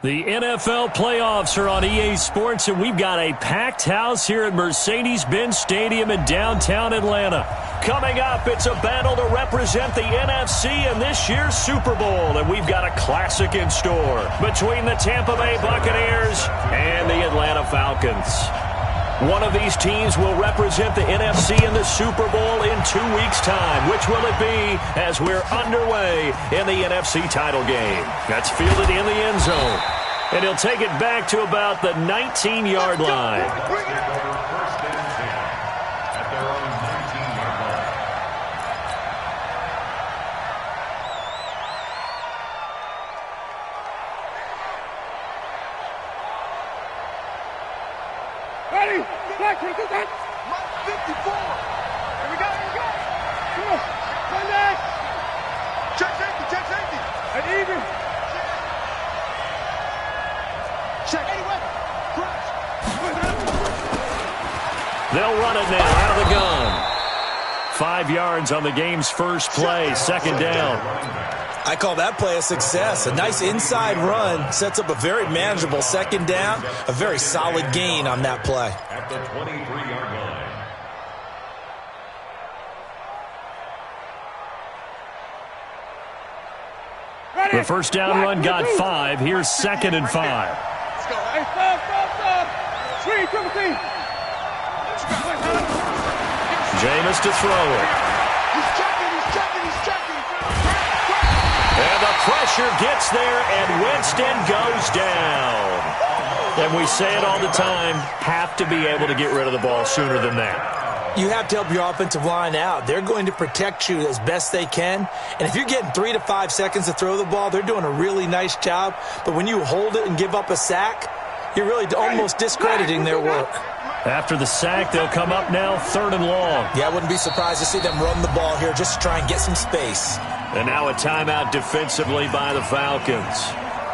The NFL playoffs are on EA Sports, and we've got a packed house here at Mercedes-Benz Stadium in downtown Atlanta. Coming up, it's a battle to represent the NFC in this year's Super Bowl, and we've got a classic in store between the Tampa Bay Buccaneers and the Atlanta Falcons. One of these teams will represent the NFC in the Super Bowl in 2 weeks' time. Which will it be as we're underway in the NFC title game? That's fielded in the end zone. And he'll take it back to about the 19-yard line. Ready? Black, 54. Here we go. Come on. One leg. Check safety. And even. Check. Anyway. They'll run it now out of the gun. 5 yards on the game's first play, second down. I call that play a success. A nice inside run sets up a very manageable second down, a very solid gain on that play. At the 23-yard line. The first down run got 5. Here's 2nd and 5. Let's go. Hey, stop. Sweet, Timothy. Jameis to throw it. He's checking. And the pressure gets there, and Winston goes down. And we say it all the time, have to be able to get rid of the ball sooner than that. You have to help your offensive line out. They're going to protect you as best they can. And if you're getting 3 to 5 seconds to throw the ball, they're doing a really nice job. But when you hold it and give up a sack, you're really almost discrediting their work. After the sack, they'll come up now 3rd and long. Yeah, I wouldn't be surprised to see them run the ball here just to try and get some space. And now a timeout defensively by the Falcons.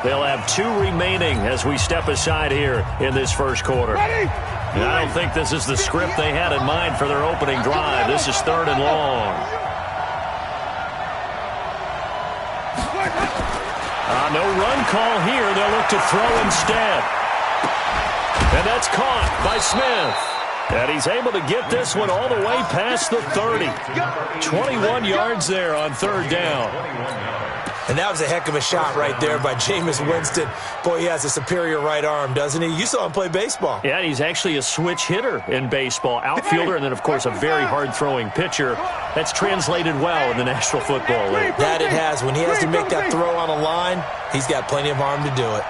They'll have 2 remaining as we step aside here in this first quarter. And I don't think this is the script they had in mind for their opening drive. This is 3rd and long. No run call here. They'll look to throw instead. And that's caught by Smith. And he's able to get this one all the way past the 30. 21 yards there on 3rd down. And that was a heck of a shot right there by Jameis Winston. Boy, he has a superior right arm, doesn't he? You saw him play baseball. Yeah, he's actually a switch hitter in baseball. Outfielder and then, of course, a very hard-throwing pitcher. That's translated well in the National Football League. That it has. When he has to make that throw on a line, he's got plenty of arm to do it.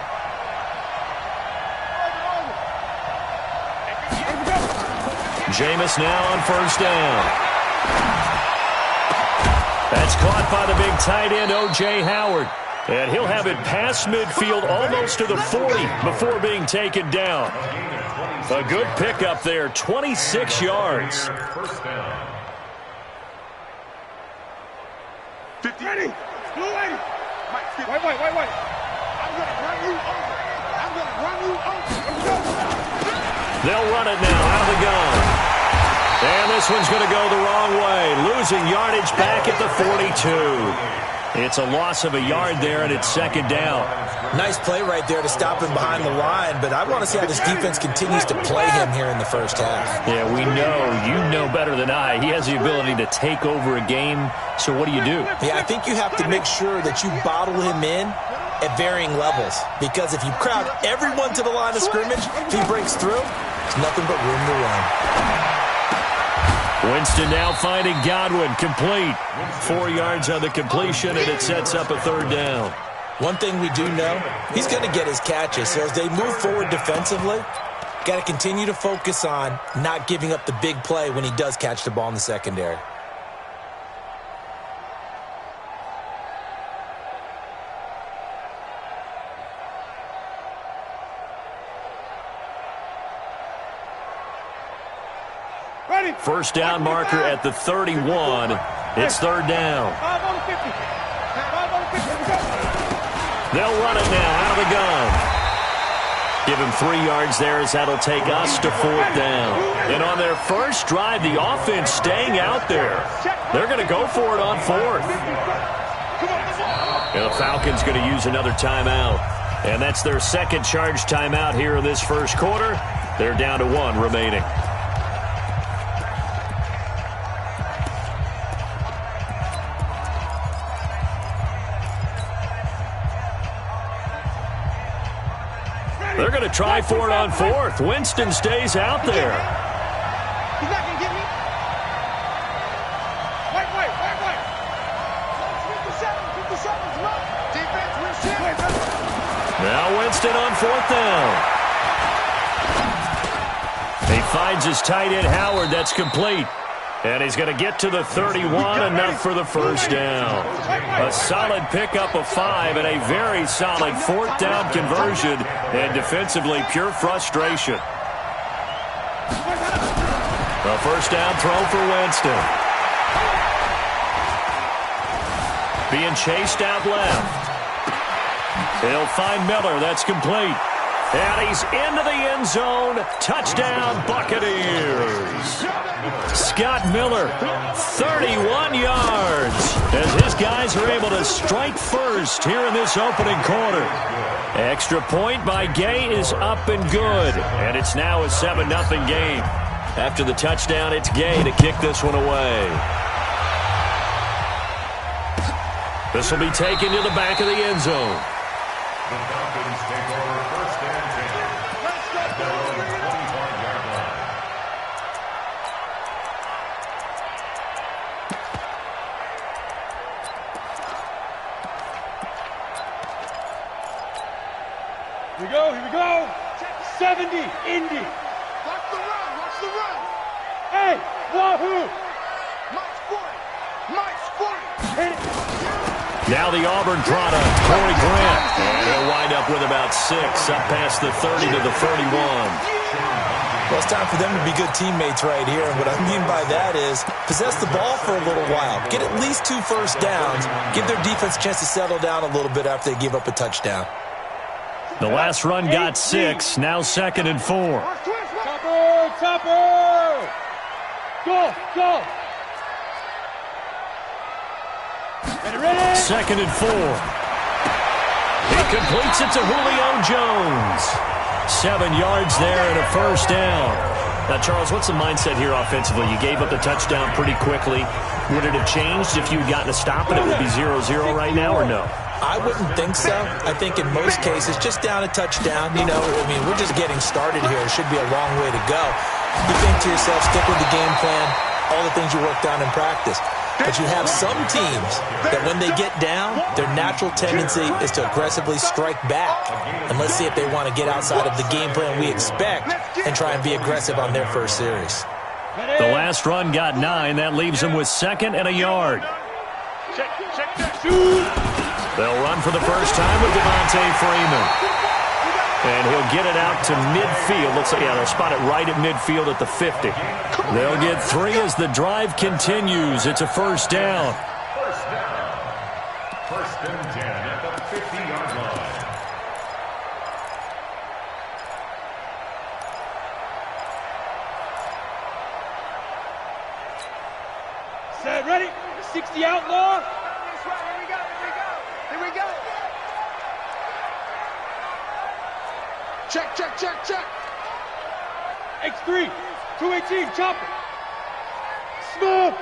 Jameis now on 1st down. That's caught by the big tight end, O.J. Howard. And he'll have it past midfield almost to the 40 before being taken down. A good pickup there, 26 yards. 50. Ready. Blue lady. Wait. I'm going to run you over. They'll run it now out of the gun. And this one's going to go the wrong way. Losing yardage back at the 42. It's a loss of a yard there, and it's 2nd down. Nice play right there to stop him behind the line, but I want to see how this defense continues to play him here in the first half. Yeah, we know. You know better than I. He has the ability to take over a game, so what do? Yeah, I think you have to make sure that you bottle him in at varying levels, because if you crowd everyone to the line of scrimmage, if he breaks through, there's nothing but room to run. Winston now finding Godwin, complete. 4 yards on the completion, and it sets up a 3rd down. One thing we do know, he's going to get his catches. So as they move forward defensively, got to continue to focus on not giving up the big play when he does catch the ball in the secondary. First down marker at the 31. It's 3rd down. 5 on 50. 5 on 50. They'll run it now out of the gun. Give him 3 yards there as that'll take us to 4th down. And on their first drive, the offense staying out there. They're going to go for it on 4th. And the Falcons going to use another timeout. And that's their second charge timeout here in this first quarter. They're down to 1 remaining. They're going to try for it on 4th. Winston stays out there. He's not going to get me. Wait. 57, come on. Defense, Winston. Now Winston on 4th down. He finds his tight end, Howard. That's complete. And he's going to get to the 31, enough for the first down. A solid pickup of 5 and a very solid 4th down conversion. And defensively, pure frustration. A first down throw for Winston. Being chased out left. He'll find Miller. That's complete. And he's into the end zone. Touchdown, Buccaneers. Scott Miller, 31 yards, as his guys are able to strike first here in this opening quarter. Extra point by Gay is up and good, and it's now a 7-0 game. After the touchdown, it's Gay to kick this one away. This will be taken to the back of the end zone. The Falcons take over first and 10. At their own 25-yard line. Here we go. 70, Indy. Watch the run. Hey, Wahoo. Mike's 40. Hit it. Now the Auburn product, Corey Grant. And he'll wind up with about 6, up past the 30 to the 31. Well, it's time for them to be good teammates right here. And what I mean by that is possess the ball for a little while. Get at least 2 first downs. Give their defense a chance to settle down a little bit after they give up a touchdown. The last run got 6, now 2nd and 4. Topper. Go. 2nd and 4. He completes it to Julio Jones. 7 yards there and a first down. Now, Charles, what's the mindset here offensively? You gave up the touchdown pretty quickly. Would it have changed if you had gotten a stop and it would be 0-0 right now, or no? I wouldn't think so. I think in most cases, just down a touchdown, we're just getting started here. It should be a long way to go. You think to yourself, stick with the game plan, all the things you worked on in practice. But you have some teams that when they get down, their natural tendency is to aggressively strike back. And let's see if they want to get outside of the game plan we expect and try and be aggressive on their first series. The last run got 9. That leaves them with 2nd and a yard. They'll run for the first time with Devontae Freeman. And he'll get it out to midfield. Looks like, they'll spot it right at midfield at the 50. They'll get 3 as the drive continues. It's a first down. First and 10 at the 50-yard line. Set, ready? 60 outlaw. Here we go. Check. X3, 218, chopper. Smooth.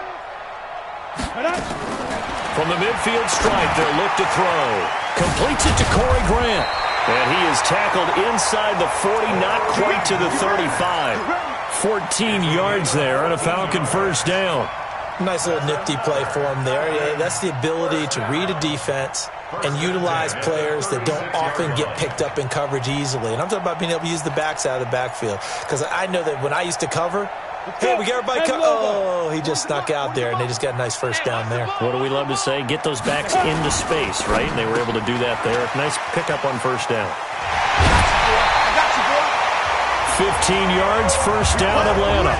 From the midfield stripe, they'll look to throw. Completes it to Corey Grant. And he is tackled inside the 40, not quite to the 35. 14 yards there and a Falcon first down. Nice little nifty play for him there. Yeah, that's the ability to read a defense and utilize players that don't often get picked up in coverage easily. And I'm talking about being able to use the backside of the backfield. Because I know that when I used to cover, hey, we got everybody oh, he just snuck out there, and they just got a nice first down there. What do we love to say? Get those backs into space, right? And they were able to do that there. Nice pickup on first down. 15 yards, first down, Atlanta.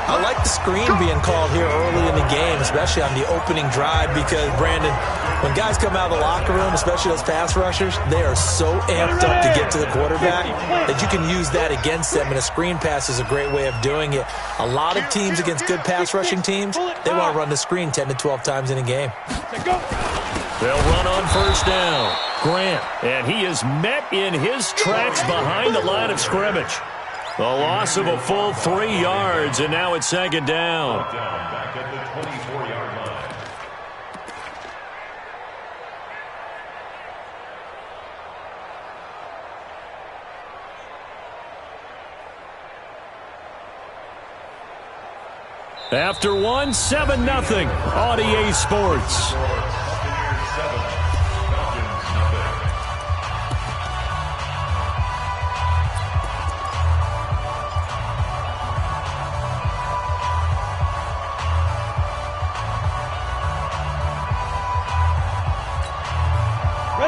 I like the screen being called here early in the game, especially on the opening drive, because, Brandon, when guys come out of the locker room, especially those pass rushers, they are so amped up to get to the quarterback that you can use that against them, and a screen pass is a great way of doing it. A lot of teams against good pass rushing teams, they want to run the screen 10 to 12 times in a game. They'll run on first down. Grant. And he is met in his tracks behind the line of scrimmage. A loss of a full 3 yards, and now it's second down. Back at the 24-yard line. After one, 7-0 on EA Sports.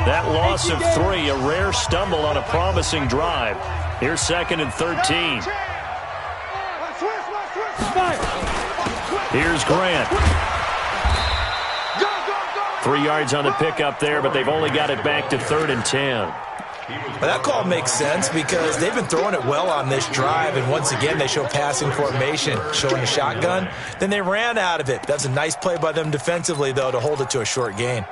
That loss of 3, a rare stumble on a promising drive. Here's 2nd and 13. Here's Grant. 3 yards on the pickup there, but they've only got it back to 3rd and 10. Well, that call makes sense because they've been throwing it well on this drive, and once again they show passing formation, showing a shotgun. Then they ran out of it. That's a nice play by them defensively, though, to hold it to a short gain.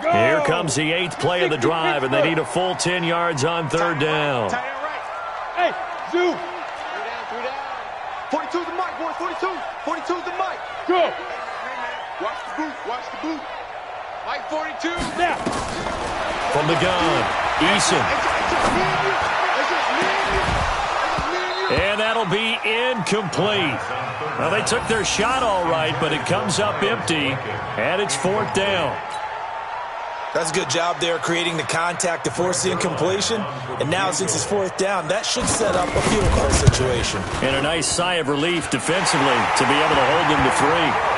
Here comes the 8th play of the drive, and they need a full 10 yards on 3rd down. Hey, Zoo. 42 is the mic, boys. 42. 42 is the mic. Go. Watch the boot. Watch the boot. Mike 42. Now. From the gun, Eason. And that'll be incomplete. Well, they took their shot all right, but it comes up empty, and it's 4th down. That's a good job there creating the contact to force the incompletion. And now since it's 4th down, that should set up a field goal situation. And a nice sigh of relief defensively to be able to hold them to 3.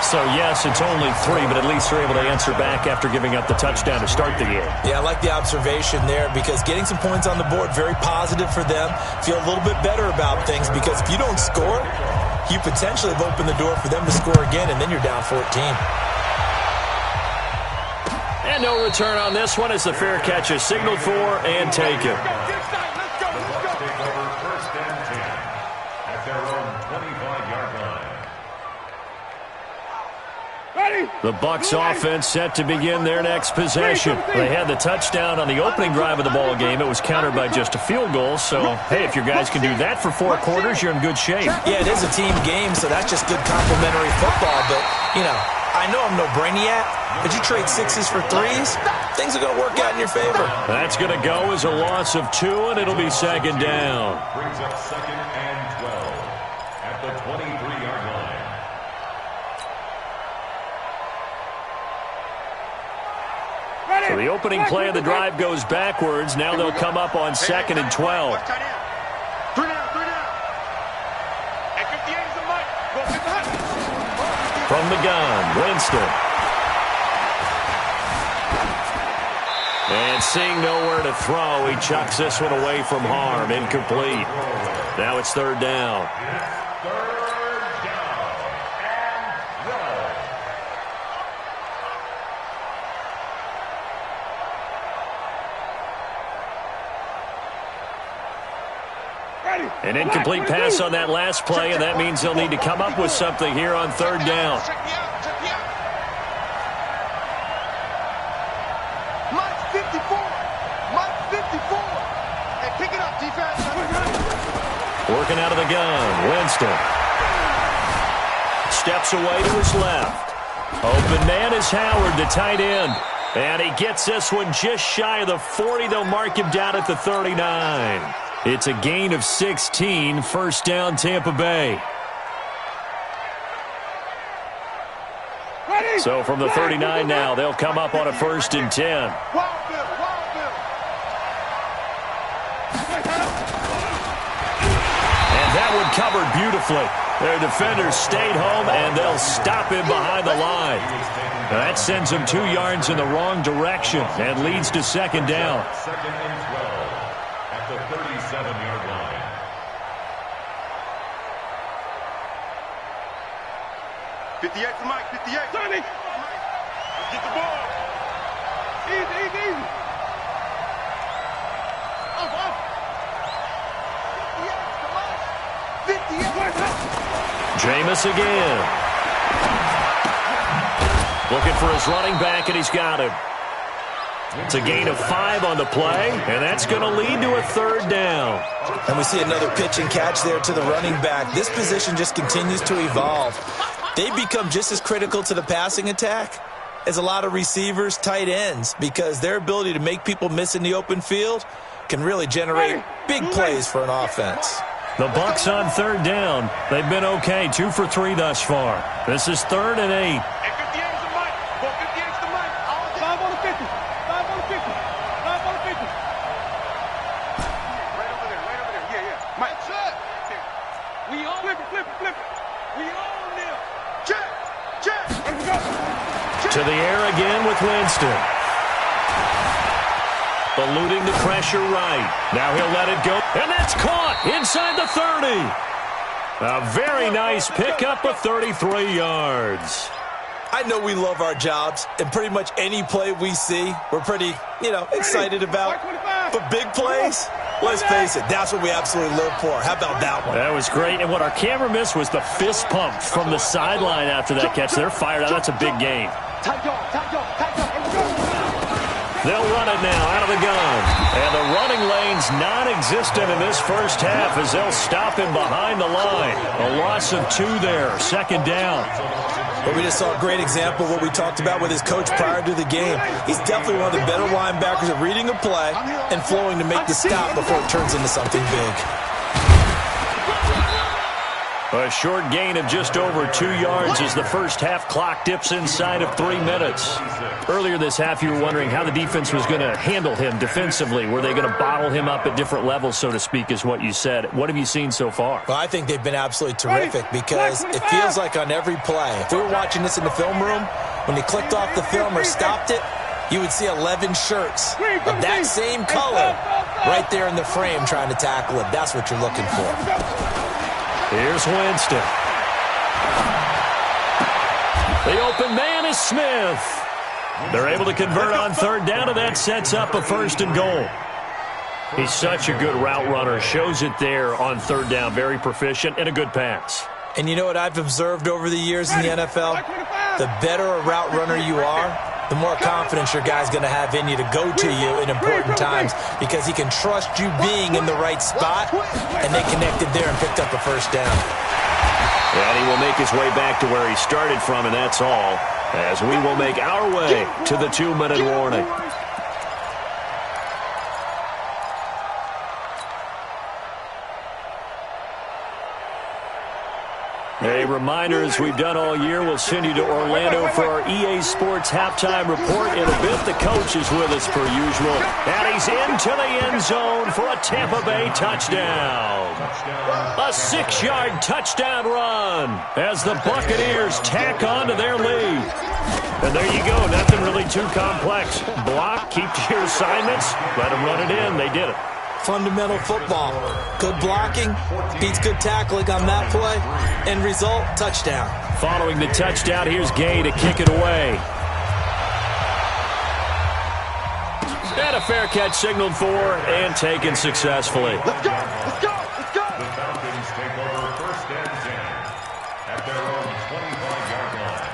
So, yes, it's only 3, but at least they're able to answer back after giving up the touchdown to start the game. Yeah, I like the observation there because getting some points on the board, very positive for them. Feel a little bit better about things because if you don't score, you potentially have opened the door for them to score again, and then you're down 14. And no return on this one as the fair catch is signaled for and taken. The Bucs offense set to begin their next possession. They had the touchdown on the opening drive of the ball game. It was countered by just a field goal. So, hey, if your guys can do that for 4 quarters, you're in good shape. Yeah, it is a team game, so that's just good complementary football. But, you know, I know I'm no brainiac, but you trade 6s for 3s, things are going to work out in your favor. That's going to go as a loss of 2, and it'll be second down. Brings up 2nd and 12 at the 23-yard line. So the opening play of the drive goes backwards. Now they'll come up on 2nd and 12. 3 down, 3 down. At 58 is the mic. Go 50. From the gun, Winston. And seeing nowhere to throw, he chucks this one away from harm. Incomplete. Now it's 3rd down. An incomplete pass on that last play, and that means they'll need to come up with something here on 3rd down. Mike 54. Mike 54. Hey, pick it up, defense. Working out of the gun, Winston. Steps away to his left. Open man is Howard, the tight end. And he gets this one just shy of the 40. They'll mark him down at the 39. It's a gain of 16, 1st down Tampa Bay. So from the 39 now, they'll come up on a 1st and 10. And that one covered beautifully. Their defenders stayed home, and they'll stop him behind the line. Now that sends him 2 yards in the wrong direction and leads to 2nd down. 2nd and 12 at the 37-yard line. '58 to Mike, 58. Sonny! Let's get the ball. Easy, easy, easy. Off, off. 58 to Mike. 58. Jameis again. Looking for his running back, and he's got him. It's a gain of 5 on the play, and that's going to lead to a 3rd down. And we see another pitch and catch there to the running back. This position just continues to evolve. They've become just as critical to the passing attack as a lot of receivers, tight ends, because their ability to make people miss in the open field can really generate big plays for an offense. The Bucs on 3rd down. They've been okay, 2 for 3 thus far. This is 3rd and 8. To the air again with Winston. Eluding the pressure right. Now he'll let it go. And that's caught inside the 30. A very nice pickup of 33 yards. I know we love our jobs, and pretty much any play we see, we're pretty, excited about. But big plays, let's face it, that's what we absolutely live for. How about that one? That was great. And what our camera missed was the fist pump from the sideline after that catch. They're fired out. That's a big game. They'll run it now out of the gun. And the running lane's non-existent in this first half as they'll stop him behind the line. A loss of 2 there, 2nd down. But we just saw a great example of what we talked about with his coach prior to the game. He's definitely one of the better linebackers at reading a play and flowing to make the stop before it turns into something big. A short gain of just over 2 yards as the first half clock dips inside of 3 minutes. Earlier this half, you were wondering how the defense was going to handle him defensively. Were they going to bottle him up at different levels, so to speak, is what you said. What have you seen so far? Well, I think they've been absolutely terrific because it feels like on every play, if we were watching this in the film room, when they clicked off the film or stopped it, you would see 11 shirts of that same color right there in the frame trying to tackle him. That's what you're looking for. Here's Winston. The open man is Smith. They're able to convert on 3rd down, and that sets up a 1st and goal. He's such a good route runner. Shows it there on 3rd down. Very proficient and a good pass. And you know what I've observed over the years in the NFL? The better a route runner you are, the more confidence your guy's going to have in you to go to you in important times because he can trust you being in the right spot, and they connected there and picked up a 1st down. And he will make his way back to where he started from, and that's all, as we will make our way to the 2-minute warning. A reminder, as we've done all year, we'll send you to Orlando for our EA Sports halftime report. In a bit, the coach is with us per usual. And he's into the end zone for a Tampa Bay touchdown. A 6-yard touchdown run as the Buccaneers tack on to their lead. And there you go, nothing really too complex. Block, keep to your assignments, let them run it in. They did it. Fundamental football. Good blocking beats good tackling on that play. End result, touchdown. Following the touchdown, here's Gay to kick it away. And a fair catch signaled for and taken successfully. Let's go! Let's go! Let's go! The Falcons take over 1st and 10 at their own 25-yard line.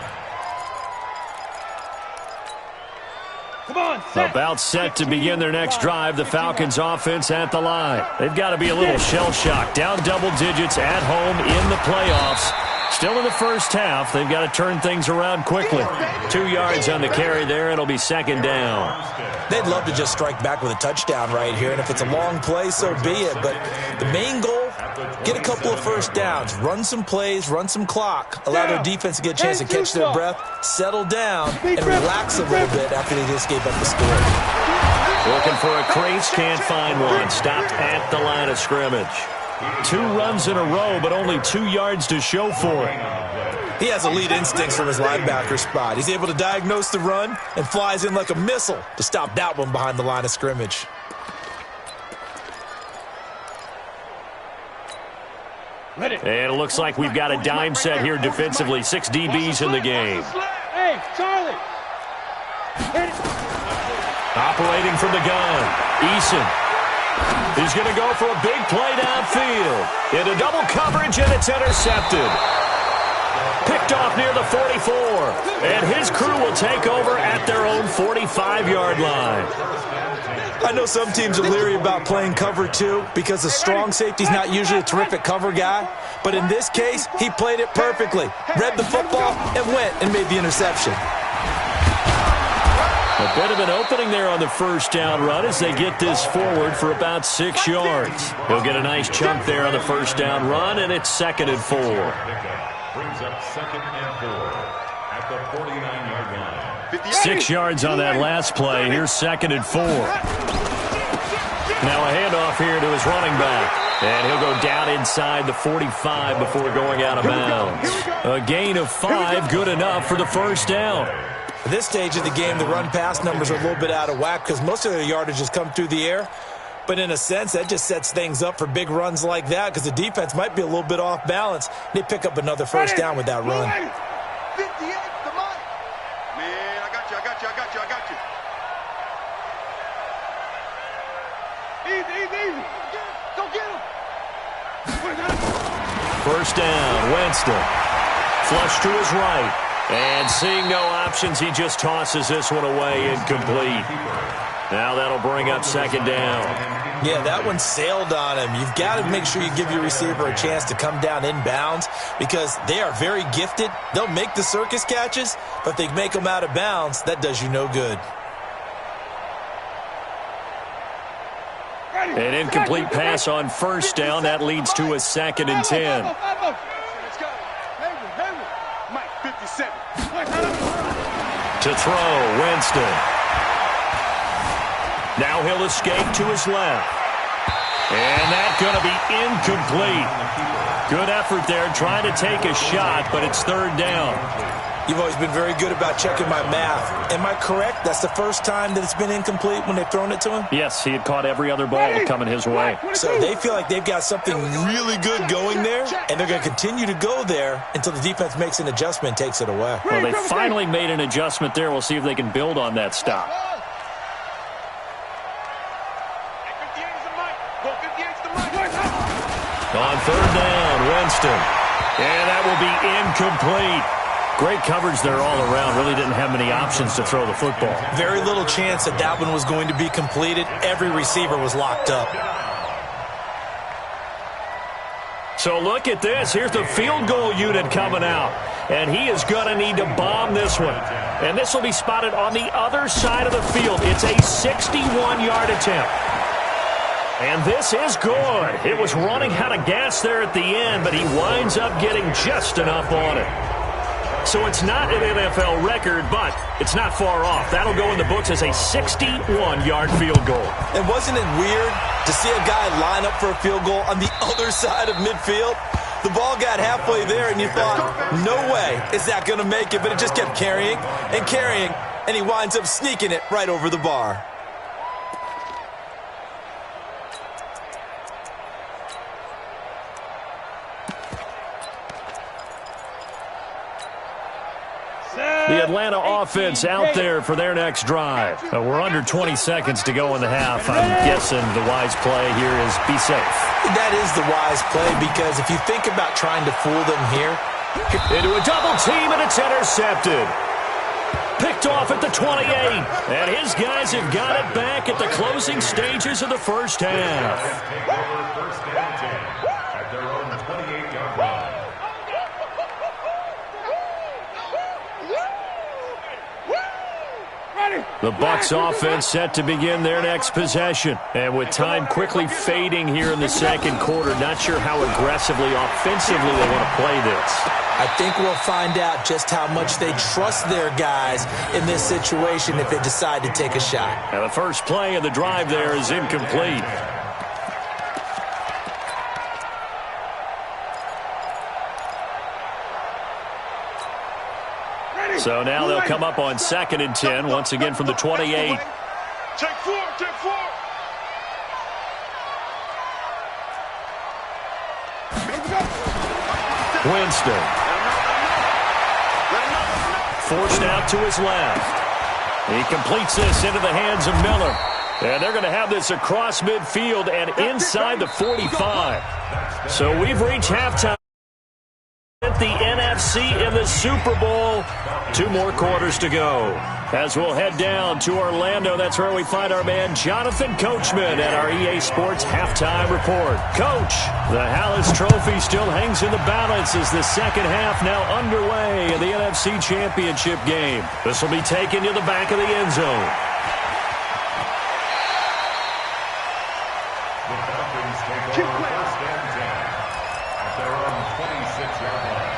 Come on, set. About set to begin their next drive. The Falcons offense at the line. They've got to be a little shell-shocked. Down double digits at home in the playoffs. Still in the first half. They've got to turn things around quickly. 2 yards on the carry there. It'll be 2nd down. They'd love to just strike back with a touchdown right here, and if it's a long play, so be it. But the main goal, get a couple of 1st downs, run some plays, run some clock, allow their defense to get a chance to catch their breath, settle down, and relax a little bit after they just gave up the score. Looking for a crease, can't find one. Stopped at the line of scrimmage. 2 runs in a row, but only 2 yards to show for it. He has elite instincts from his linebacker spot. He's able to diagnose the run and flies in like a missile to stop that one behind the line of scrimmage. And it looks like we've got a dime set here defensively. 6 DBs in the game. Hey, Charlie. Operating from the gun, Eason. He's going to go for a big play downfield. Into double coverage, and it's intercepted. Picked off near the 44. And his crew will take over at their own 45-yard line. I know some teams are leery about playing cover 2 because the strong safety's not usually a terrific cover guy. But in this case, he played it perfectly. Read the football and went and made the interception. A bit of an opening there on the first down run as they get this forward for about 6 yards. He'll get a nice chunk there on the first down run, and it's 2nd and 4. Brings up 2nd and 4 at the 49-yard line. 6 yards on that last play. Here's 2nd and 4. Now a handoff here to his running back. And he'll go down inside the 45 before going out of bounds. A gain of 5, good enough for the first down. At this stage of the game, the run-pass numbers are a little bit out of whack because most of their yardage has come through the air. But in a sense, that just sets things up for big runs like that because the defense might be a little bit off balance. They pick up another first down with that run. 58, the mic. Man, I got you. Easy. Go get him. First down, Winston. Flush to his right. And seeing no options, he just tosses this one away incomplete. Now that'll bring up 2nd down. Yeah, that one sailed on him. You've got to make sure you give your receiver a chance to come down inbounds because they are very gifted. They'll make the circus catches, but if they make them out of bounds, that does you no good. An incomplete pass on first down. That leads to a 2nd and 10. Let's go. Mike, 57. To throw, Winston. Now he'll escape to his left. And that's going to be incomplete. Good effort there trying to take a shot, but it's 3rd down. You've always been very good about checking my math. Am I correct? That's the first time that it's been incomplete when they've thrown it to him? Yes, he had caught every other ball coming his way. So they feel like they've got something really good going there, and they're going to continue to go there until the defense makes an adjustment and takes it away. Well, they finally made an adjustment there. We'll see if they can build on that stop. On 3rd down, Winston. And that will be incomplete. Great coverage there all around. Really didn't have many options to throw the football. Very little chance that that one was going to be completed. Every receiver was locked up. So look at this. Here's the field goal unit coming out. And he is going to need to bomb this one. And this will be spotted on the other side of the field. It's a 61-yard attempt. And this is good. It was running out of gas there at the end, but he winds up getting just enough on it. So it's not an NFL record, but it's not far off. That'll go in the books as a 61-yard field goal. And wasn't it weird to see a guy line up for a field goal on the other side of midfield? The ball got halfway there, and you thought, no way is that going to make it, but it just kept carrying, and he winds up sneaking it right over the bar. The Atlanta offense out there for their next drive. We're under 20 seconds to go in the half. I'm guessing the wise play here is be safe. That is the wise play because if you think about trying to fool them here. Into a double team, and it's intercepted. Picked off at the 28. And his guys have got it back at the closing stages of the first half. First and 10 at their own 28-yard line. The Bucs offense set to begin their next possession. And with time quickly fading here in the second quarter, not sure how aggressively, offensively they want to play this. I think we'll find out just how much they trust their guys in this situation if they decide to take a shot. Now the first play of the drive there is incomplete. So now they'll come up on 2nd and 10, once again from the 28. Take 4. Winston. Forced out to his left. He completes this into the hands of Miller. And they're going to have this across midfield and inside the 45. So we've reached halftime. the NFC in the Super Bowl. 2 more quarters to go. As we'll head down to Orlando, that's where we find our man Jonathan Coachman at our EA Sports Halftime Report. Coach, the Hallis Trophy still hangs in the balance as the second half now underway in the NFC Championship game. This will be taken to the back of the end zone. The Falcons take over first and 10 at their own 26-yard line.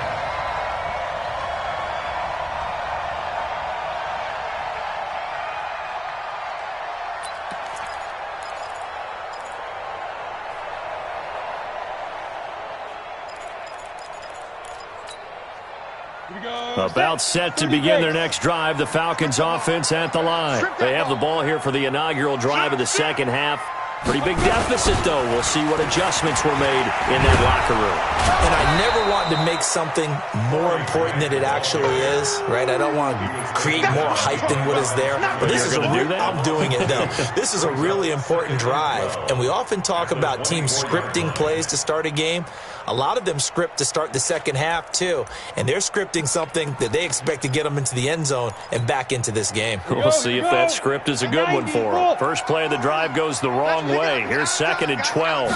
About set to begin their next drive, the Falcons offense at the line. They have the ball here for the inaugural drive of the second half. Pretty big deficit, though. We'll see what adjustments were made in that locker room. And I never want to make something more important than it actually is, right? I don't want to create more hype than what is there. But this is I'm doing it, though. This is a really important drive. And we often talk about teams scripting plays to start a game. A lot of them script to start the second half, too. And they're scripting something that they expect to get them into the end zone and back into this game. We'll see if that script is a good one for them. First play of the drive goes the wrong way. Here's 2nd and 12.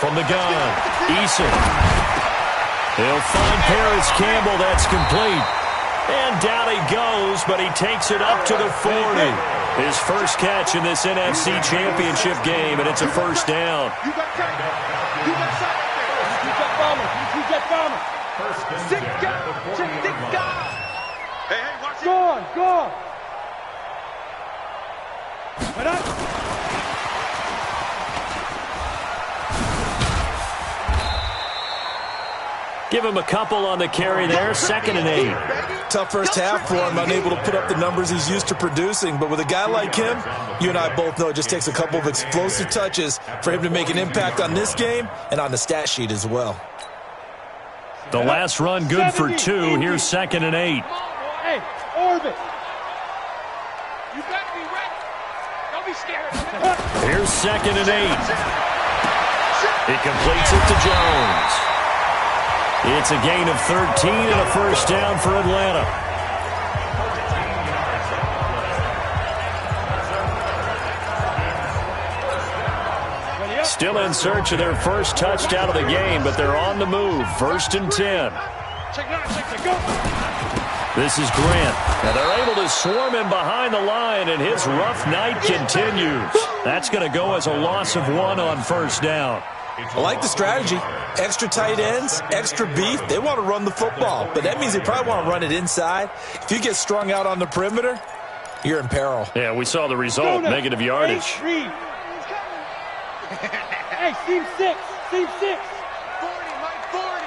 From the gun, Eason. He'll find Paris Campbell. That's complete. And down he goes, but he takes it up to the 40. His first catch in this NFC Championship game, and it's a first down. You got Bomber. Sick guy. Hey, watch it. Go on. Give him a couple on the carry there. 2nd and 8. Tough first half for him, unable to put up the numbers he's used to producing. But with a guy like him, you and I both know it just takes a couple of explosive touches for him to make an impact on this game and on the stat sheet as well. The last run good for 2. Here's 2nd and 8. Hey, orbit. You better be ready. Don't be scared. Here's 2nd and 8. He completes it to Jones. It's a gain of 13 and a first down for Atlanta. Still in search of their first touchdown of the game, but they're on the move. 1st and 10. This is Grant. And they're able to swarm him behind the line, and his rough night continues. That's going to go as a loss of 1 on first down. I like the strategy. Extra tight ends, extra beef. They want to run the football, but that means they probably want to run it inside. If you get strung out on the perimeter, you're in peril. Yeah, we saw the result, negative yardage. Hey, seam 6. 40, Mike, 40.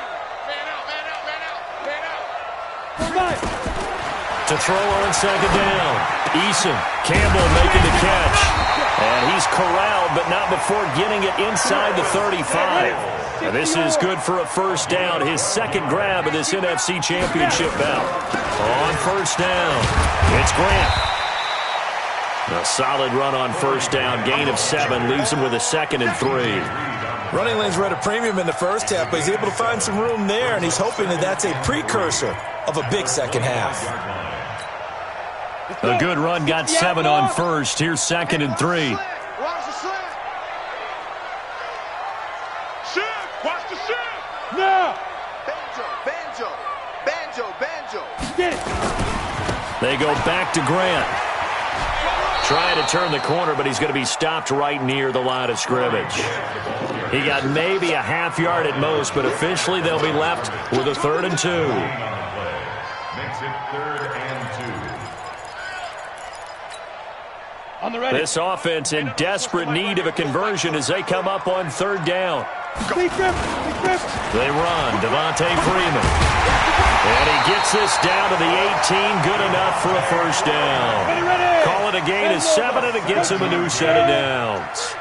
Man out. To throw on 2nd down. Eason, Campbell making the catch. And he's corralled, but not before getting it inside the 35. And this is good for a first down. His 2nd grab of this NFC Championship bout. On first down, it's Grant. A solid run on first down. Gain of 7 leaves him with a 2nd and 3. Running lanes were at a premium in the first half, but he's able to find some room there, and he's hoping that that's a precursor of a big second half. A good run, got 7 on first. Here's 2nd and 3. Watch the slant. Watch the slant. No. Banjo. Get it. They go back to Grant. Trying to turn the corner, but he's going to be stopped right near the line of scrimmage. He got maybe a half yard at most, but officially they'll be left with a 3rd and 2. Makes it 3rd and 2. On the ready. This offense in desperate need of a conversion as they come up on 3rd down. Big grip. They run. Devontae Freeman. And he gets this down to the 18. Good enough for a first down. Call it a gain of 7, and it gets him a new set of downs.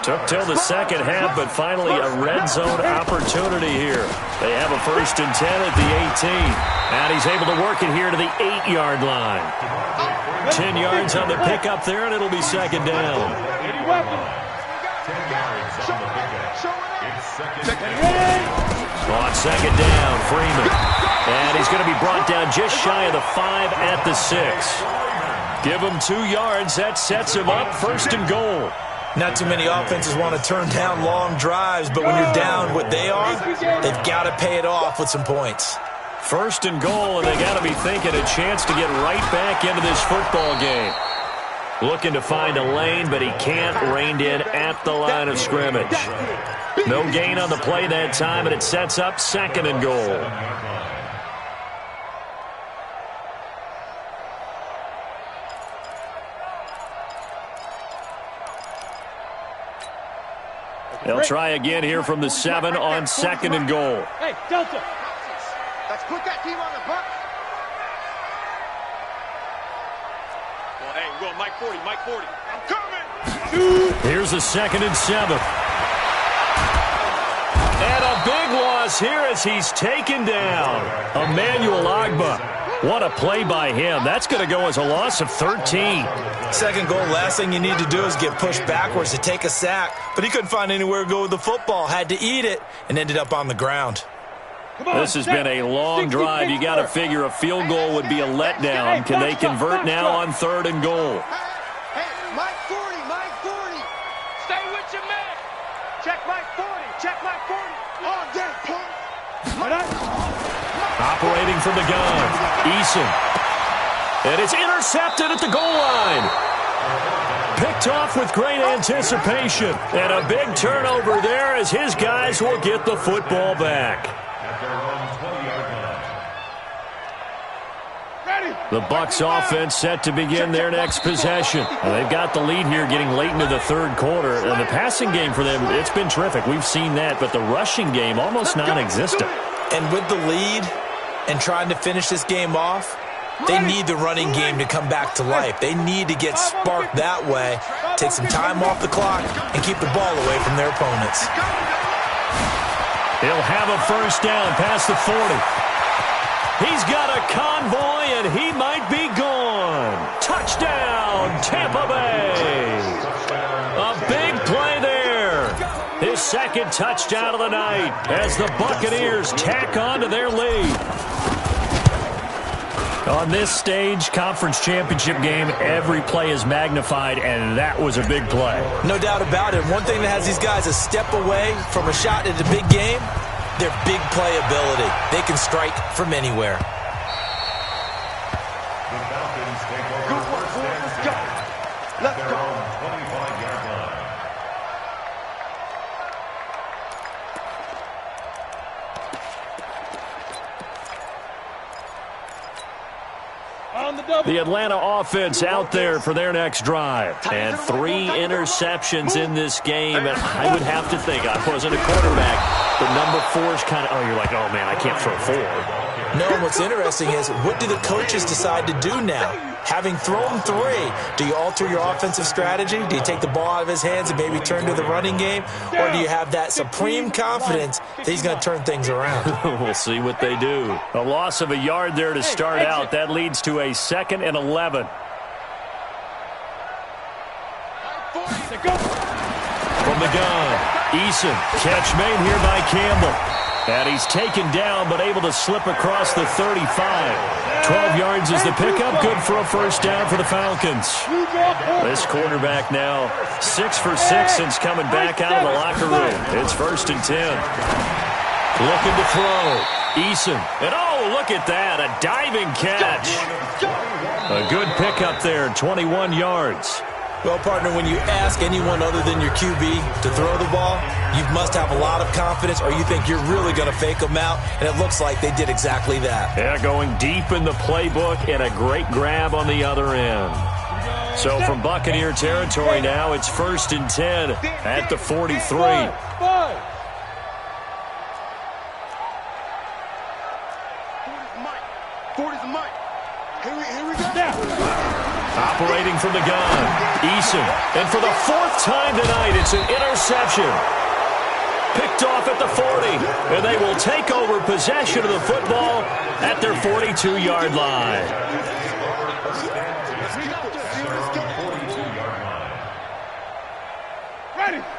Took till the second half, but finally a red zone opportunity here. They have a 1st and 10 at the 18. And he's able to work it here to the 8-yard line. 10 yards on the pickup there, and it'll be 2nd down. 10 yards on the pickup. It's 2nd down. On second down, Freeman. And he's going to be brought down just shy of the 5 at the 6. Give him 2 yards. That sets him up 1st and goal. Not too many offenses want to turn down long drives, but when you're down what they are, they've got to pay it off with some points. 1st and goal, and they got to be thinking a chance to get right back into this football game. Looking to find a lane, but he can't. Reined in at the line of scrimmage. No gain on the play that time, and it sets up 2nd and goal. They'll try again here from the 7 on 2nd and goal. Hey, Delta. Let's put that team on the box. Well, hey, Will, Mike 40, Mike 40. I'm coming. Here's the 2nd and 7. And a big loss here as he's taken down. Emmanuel Ogbah. What a play by him. That's going to go as a loss of 13. 2nd goal, last thing you need to do is get pushed backwards to take a sack. But he couldn't find anywhere to go with the football. Had to eat it and ended up on the ground. This has been a long drive. You got to figure a field goal would be a letdown. Can they convert now on 3rd and goal? Hey, Mike 40, Mike 40. Stay with your man. Check Mike 40, check Mike 40. All day, punk. Operating from the gun, Eason. And it's intercepted at the goal line. Picked off with great anticipation. And a big turnover there as his guys will get the football back. The Bucs offense set to begin their next possession. Well, they've got the lead here getting late into the 3rd quarter. And the passing game for them, it's been terrific. We've seen that. But the rushing game, almost non-existent. And with the lead and trying to finish this game off, they need the running game to come back to life. They need to get sparked that way, take some time off the clock, and keep the ball away from their opponents. He'll have a 1st down past the 40. He's got a convoy, and he might be gone. Touchdown, Tampa Bay. A big play there. His 2nd touchdown of the night as the Buccaneers tack on to their lead. On this stage, conference championship game, every play is magnified, and that was a big play. No doubt about it. One thing that has these guys a step away from a shot at a big game, their big play ability. They can strike from anywhere. The Falcons take over first and 10. Let's go. 25-yard line. The Atlanta offense out there for their next drive. And 3 interceptions in this game. And I would have to think, I wasn't a quarterback, but number 4 is kind of, you're like, oh, man, I can't throw 4. No, and what's interesting is, what do the coaches decide to do now? Having thrown 3, do you alter your offensive strategy? Do you take the ball out of his hands and maybe turn to the running game? Or do you have that supreme confidence that he's going to turn things around? We'll see what they do. A loss of a yard there to start out. That leads to a 2nd and 11. From the gun, Eason. Catch made here by Campbell. And he's taken down, but able to slip across the 35. 12 yards is the pickup. Good for a 1st down for the Falcons. This quarterback now 6 for 6 since coming back out of the locker room. It's 1st and 10. Looking to throw. Eason. And look at that. A diving catch. A good pickup there. 21 yards. Well, partner, when you ask anyone other than your QB to throw the ball, you must have a lot of confidence, or you think you're really going to fake them out, and it looks like they did exactly that. Yeah, going deep in the playbook and a great grab on the other end. So from Buccaneer territory now, it's 1st and 10 at the 43. 40's Mike. Here we go. Operating from the gun, Eason. And for the 4th time tonight, it's an interception. Picked off at the 40. And they will take over possession of the football at their 42-yard line.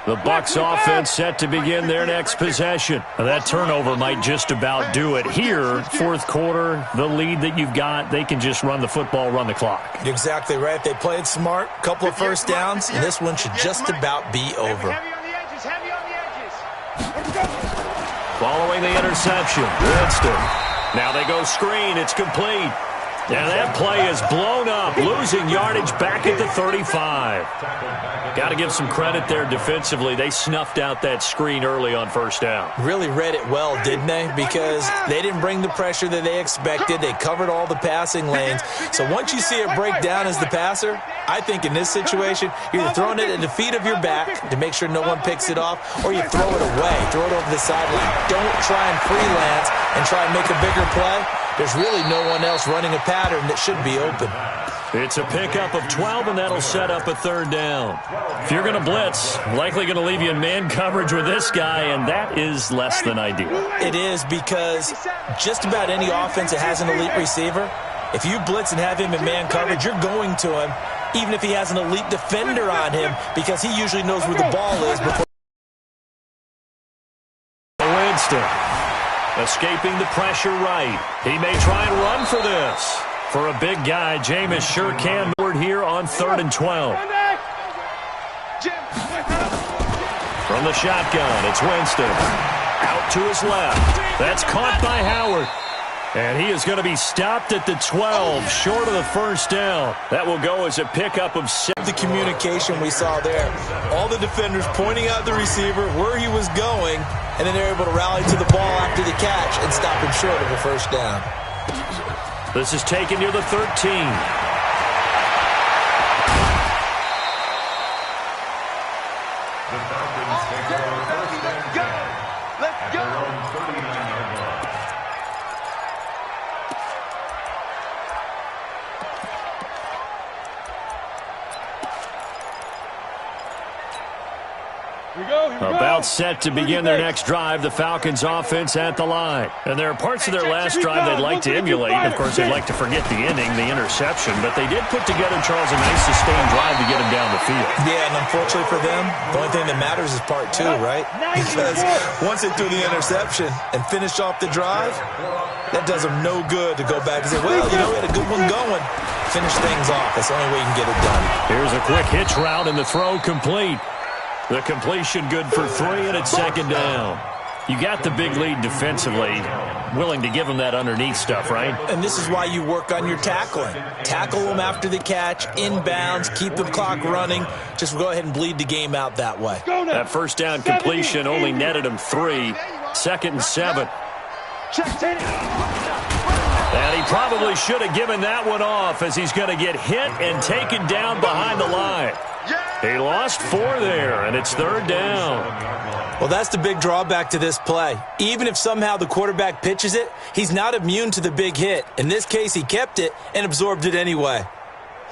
The Bucs offense set to begin their next possession. Now, that turnover might just about do it. Here, fourth quarter, the lead that you've got, they can just run the football, run the clock. You're exactly right. They played smart, couple of first downs, and this one should just about be over. Following the interception, Winston. Now they go screen. It's complete. And that play is blown up, losing yardage back at the 35. Got to give some credit there defensively. They snuffed out that screen early on first down. Really read it well, didn't they? Because they didn't bring the pressure that they expected. They covered all the passing lanes. So once you see it break down as the passer, I think in this situation, you're either throwing it at the feet of your back to make sure no one picks it off, or you throw it away, throw it over the sideline. Don't try and freelance and try and make a bigger play. There's really no one else running a pattern that should be open. It's a pickup of 12, and that'll set up a third down. If you're going to blitz, likely going to leave you in man coverage with this guy, and that is less than ideal. It is, because just about any offense that has an elite receiver, if you blitz and have him in man coverage, you're going to him, even if he has an elite defender on him, because he usually knows where the ball is before. Winston. Escaping the pressure right. He may try and run for this. For a big guy, Jameis sure can word here on 3rd and 12. From the shotgun, it's Winston. Out to his left. That's caught by Howard. And he is going to be stopped at the 12, short of the first down. That will go as a pickup of 6. The communication we saw there. All the defenders pointing out the receiver, where he was going, and then they're able to rally to the ball after the catch and stop him short of a first down. This is taken near the 13. About set to begin their next drive, the Falcons offense at the line. And there are parts of their last drive they'd like to emulate. Of course, they'd like to forget the ending, the interception. But they did put together, Charles, a nice sustained drive to get them down the field. Yeah, and unfortunately for them, the only thing that matters is part 2, right? Because once they threw the interception and finished off the drive, that does them no good to go back and say, well, you know, we had a good one going. Finish things off. That's the only way you can get it done. Here's a quick hitch route, and the throw complete. The completion good for 3, and it's second down. You got the big lead defensively, willing to give them that underneath stuff, right? And this is why you work on your tackling. Tackle them after the catch, inbounds, keep the clock running. Just go ahead and bleed the game out that way. That first down completion only netted him 3. 2nd and 7. And he probably should have given that one off, as he's going to get hit and taken down behind the line. He lost 4 there, and it's 3rd down. Well, that's the big drawback to this play. Even if somehow the quarterback pitches it, he's not immune to the big hit. In this case, he kept it and absorbed it anyway.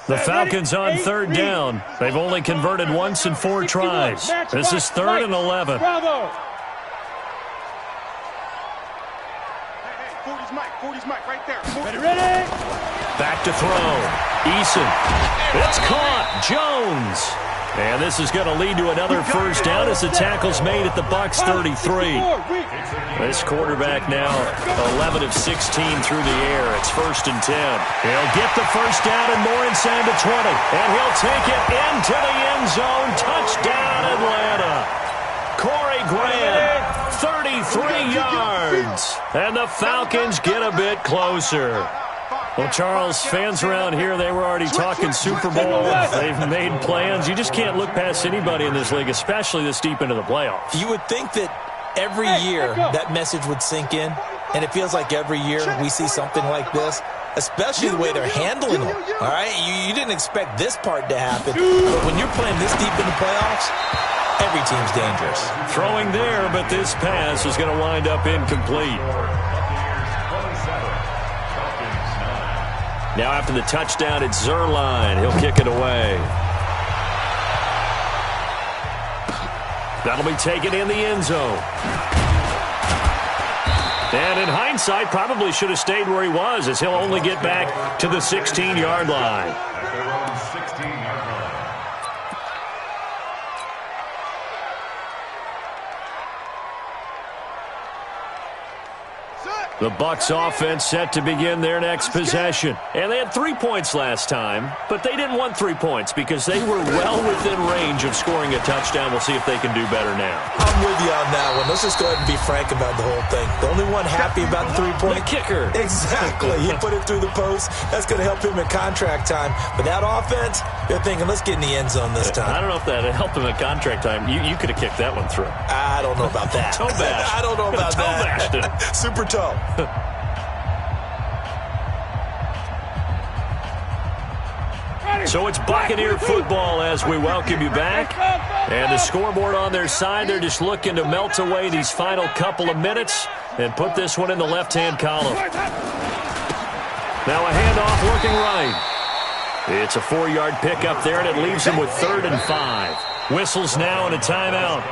The Falcons on 3rd down. They've only converted once in 4 tries. This is 3rd and 11. Bravo. 40's Mike right there. Ready? Back to throw. Eason. It's caught. Jones. And this is going to lead to another first down as the tackle's made at the Bucs 33. This quarterback now 11 of 16 through the air. It's 1st and 10. He'll get the first down and more inside the 20. And he'll take it into the end zone. Touchdown, Atlanta. Corey Grant, 33 yards. And the Falcons get a bit closer. Well, Charles, fans around here, they were already talking Super Bowl. They've made plans. You just can't look past anybody in this league, especially this deep into the playoffs. You would think that every year that message would sink in, and it feels like every year we see something like this, especially the way they're handling them. All right, you didn't expect this part to happen, but when you're playing this deep in the playoffs, every team's dangerous. Throwing there, but this pass is going to wind up incomplete. Now after the touchdown, it's Zuerlein. He'll kick it away. That'll be taken in the end zone. And in hindsight, probably should have stayed where he was, as he'll only get back to the 16-yard line. The Bucs offense set to begin their next possession. And they had 3 points last time, but they didn't want 3 points because they were well within range of scoring a touchdown. We'll see if they can do better now. I'm with you on that one. Let's just go ahead and be frank about the whole thing. The only one happy about the 3-point. The kicker. Exactly. He put it through the post. That's going to help him in contract time. But that offense, they're thinking, let's get in the end zone this time. I don't know if that helped him in contract time. You could have kicked that one through. I don't know about that. Toe bash. I don't know about toe that. Bashed it. Super toe. So it's Buccaneer football as we welcome you back. And the scoreboard on their side, they're just looking to melt away these final couple of minutes and put this one in the left-hand column. Now a handoff looking right. It's a 4-yard pickup there, and it leaves them with 3rd and 5. Whistles now and a timeout.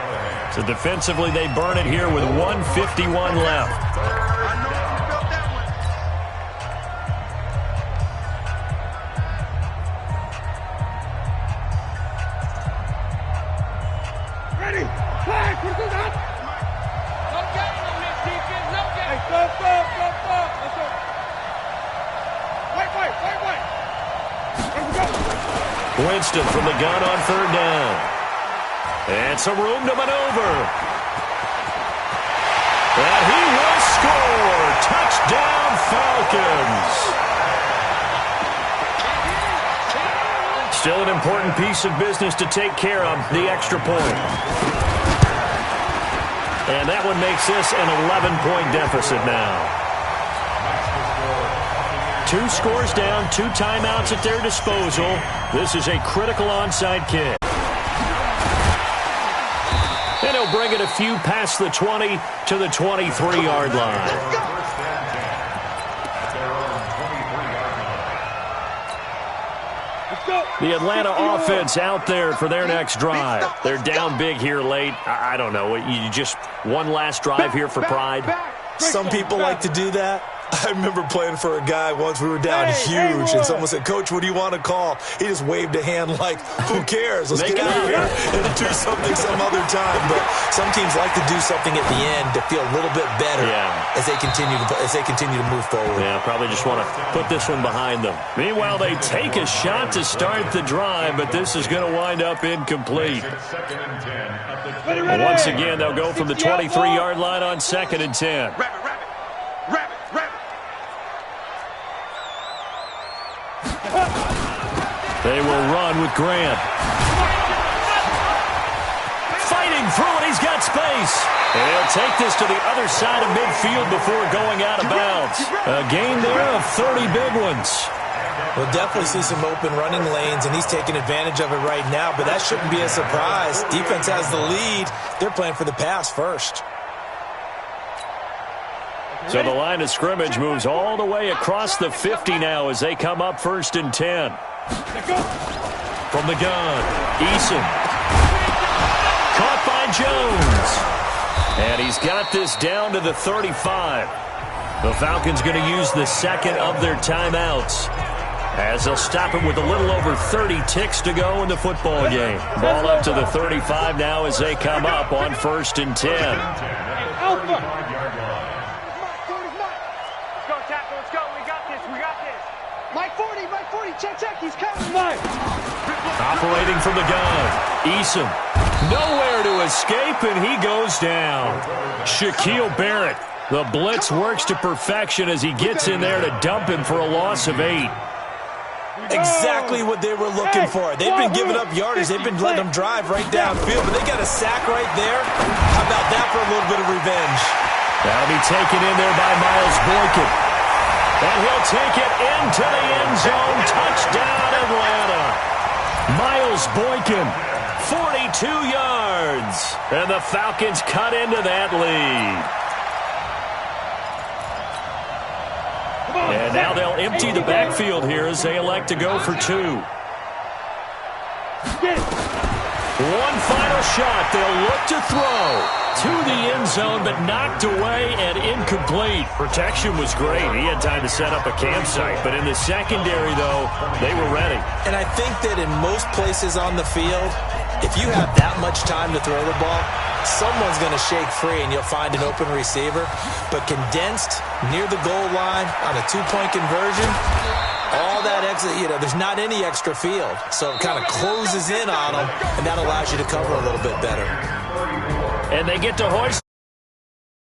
So defensively, they burn it here with 1:51 left. Winston from the gun on 3rd down. And some room to maneuver. And he will score. Touchdown, Falcons. Still an important piece of business to take care of, the extra point. And that one makes this an 11-point deficit now. 2 scores down, 2 timeouts at their disposal. This is a critical onside kick. And he'll bring it a few past the 20 to the 23-yard line. The Atlanta offense out there for their next drive. They're down big here late. I don't know. You just one last drive here for pride? Some people like to do that. I remember playing for a guy once. We were down huge, and someone said, "Coach, what do you want to call?" He just waved a hand like, "Who cares? Let's get out of here and do something some other time." But some teams like to do something at the end to feel a little bit better as they continue to move forward. Yeah, probably just want to put this one behind them. Meanwhile, they take a shot to start the drive, but this is going to wind up incomplete. And once again, they'll go from the 23-yard line on 2nd and 10. They will run with Grant. Fighting through it, he's got space. And he'll take this to the other side of midfield before going out of bounds. A gain there of 30 big ones. We'll definitely see some open running lanes, and he's taking advantage of it right now, but that shouldn't be a surprise. Defense has the lead. They're playing for the pass first. So the line of scrimmage moves all the way across the 50 now as they come up 1st and 10. From the gun, Eason. Caught by Jones. And he's got this down to the 35. The Falcons going to use the 2nd of their timeouts, as they'll stop it with a little over 30 ticks to go in the football game. Ball up to the 35 now as they come up on 1st and 10. Check, he's coming. Operating from the gun, Eason. Nowhere to escape, and he goes down. Shaquille Barrett. The blitz works to perfection as he gets in there to dump him for a loss of 8. Exactly what they were looking for. They've been giving up yardage. They've been letting them drive right downfield, but they got a sack right there. How about that for a little bit of revenge? That'll be taken in there by Miles Boykin. And he'll take it into the end zone. Touchdown, Atlanta. Miles Boykin, 42 yards. And the Falcons cut into that lead. And now they'll empty the backfield here as they elect to go for 2. One final shot. They'll look to throw to the end zone, but knocked away and incomplete. Protection was great. He had time to set up a campsite, but in the secondary, though, they were ready. And I think that in most places on the field, if you have that much time to throw the ball, someone's going to shake free and you'll find an open receiver. But condensed near the goal line on a two-point conversion, all that extra, there's not any extra field. So it kind of closes in on them, and that allows you to cover a little bit better. And they get to hoist.